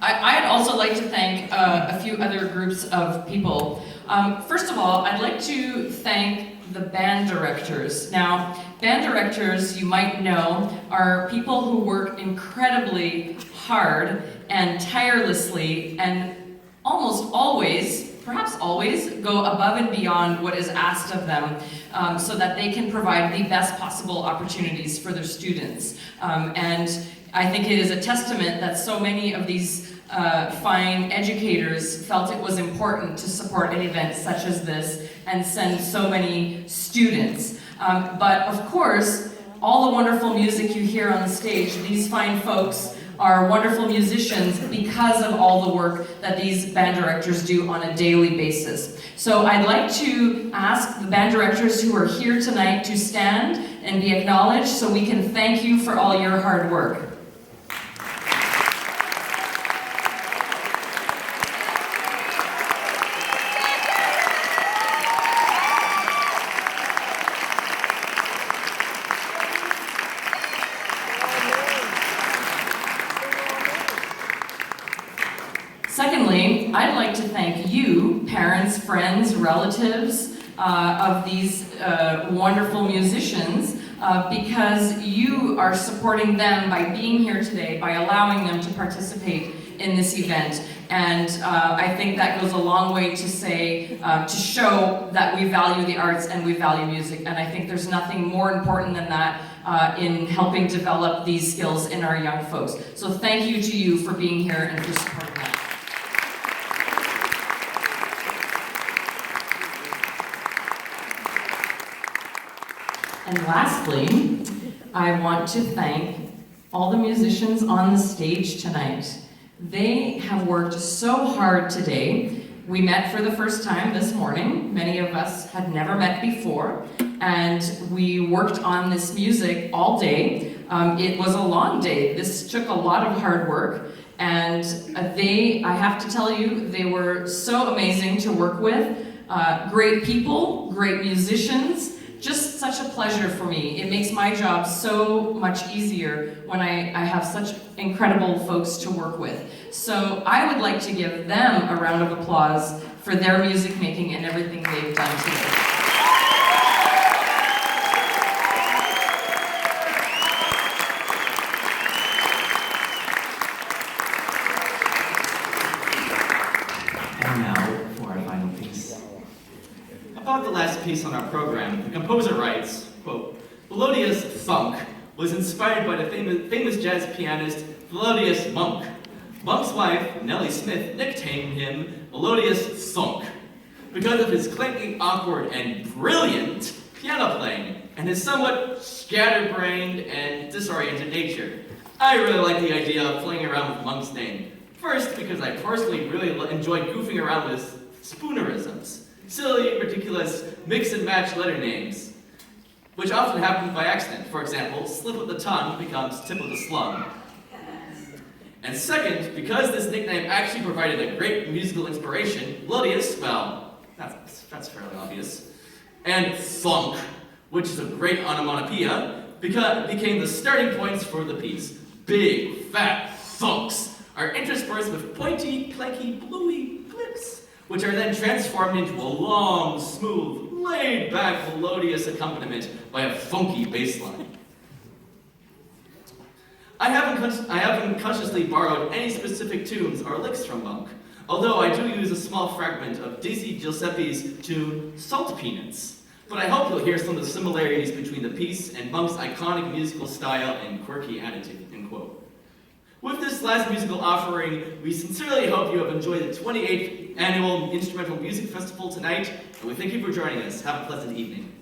I'd also like to thank a few other groups of people. First of all, I'd like to thank the band directors. Now, band directors, you might know, are people who work incredibly hard and tirelessly and almost always, perhaps always, go above and beyond what is asked of them so that they can provide the best possible opportunities for their students. And I think it is a testament that so many of these fine educators felt it was important to support an event such as this and send so many students. But of course, all the wonderful music you hear on stage, these fine folks are wonderful musicians because of all the work that these band directors do on a daily basis. So I'd like to ask the band directors who are here tonight to stand and be acknowledged so we can thank you for all your hard work. Secondly, I'd like to thank you, parents, friends, relatives of these wonderful musicians, because you are supporting them by being here today, by allowing them to participate in this event. And I think that goes a long way to say, to show that we value the arts and we value music. And I think there's nothing more important than that in helping develop these skills in our young folks. So thank you to you for being here and for supporting that. And lastly, I want to thank all the musicians on the stage tonight. They have worked so hard today. We met for the first time this morning. Many of us had never met before, and we worked on this music all day. It was a long day. This took a lot of hard work, and I have to tell you, they were so amazing to work with. Great people, great musicians. Just such a pleasure for me. It makes my job so much easier when I have such incredible folks to work with. So I would like to give them a round of applause for their music making and everything they've done today. And now for our final piece. About the last piece on our program, the composer writes, quote, "Melodious Funk was inspired by the famous jazz pianist Thelonious Monk. Monk's wife, Nellie Smith, nicknamed him Melodious Funk because of his clanky, awkward, and brilliant piano playing and his somewhat scatterbrained and disoriented nature. I really like the idea of playing around with Monk's name. First, because I personally really enjoy goofing around with spoonerisms. Silly, ridiculous, mix and match letter names, which often happens by accident. For example, slip of the tongue becomes tip of the slum. And second, because this nickname actually provided a great musical inspiration, Melodious, well, that's fairly obvious, and Funk, which is a great onomatopoeia, became the starting points for the piece. Big, fat funks are interspersed with pointy, clanky, bluey clips, which are then transformed into a long, smooth, laid-back, melodious accompaniment by a funky bass line. I haven't consciously borrowed any specific tunes or licks from Monk, although I do use a small fragment of Dizzy Giuseppe's tune Salt Peanuts. But I hope you'll hear some of the similarities between the piece and Monk's iconic musical style and quirky attitude, end quote. With this last musical offering, we sincerely hope you have enjoyed the 28th Annual Instrumental Music Festival tonight, and we thank you for joining us. Have a pleasant evening.